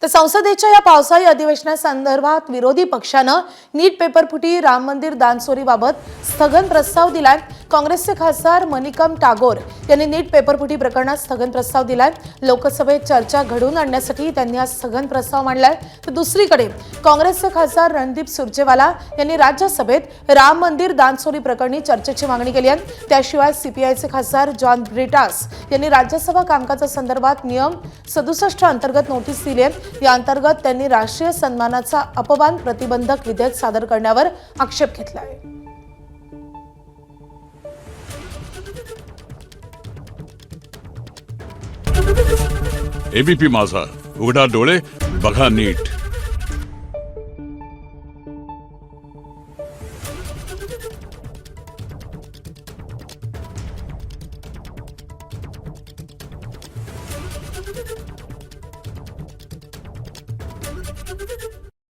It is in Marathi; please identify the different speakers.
Speaker 1: तर संसदेच्या या पावसाळी अधिवेशनासंदर्भात विरोधी पक्षानं नीट पेपरफुटी राम मंदिर दानचोरीबाबत स्थगन प्रस्ताव दिलाय। काँग्रेसचे खासदार मणिकम टागोर यांनी नीट पेपरफुटी प्रकरणात स्थगन प्रस्ताव दिलाय। लोकसभेत चर्चा घडवून आणण्यासाठी त्यांनी आज स्थगन प्रस्ताव मांडलाय। तर दुसरीकडे काँग्रेसचे खासदार रणदीप सुरजेवाला यांनी राज्यसभेत राम मंदिर दानचोरी प्रकरणी चर्चेची मागणी केली आहे। त्याशिवाय सीपीआयचे खासदार जॉन ब्रिटास यांनी राज्यसभा कामकाजासंदर्भात नियम 67 अंतर्गत नोटीस दिली आहे। या अंतर्गत त्यांनी राष्ट्रीय सन्मानाचा अपमान प्रतिबंधक विधेयक सादर करण्यावर आक्षेप घेतला आहे।
Speaker 2: एबीपी माझा, उघडा डोळे बघा नीट।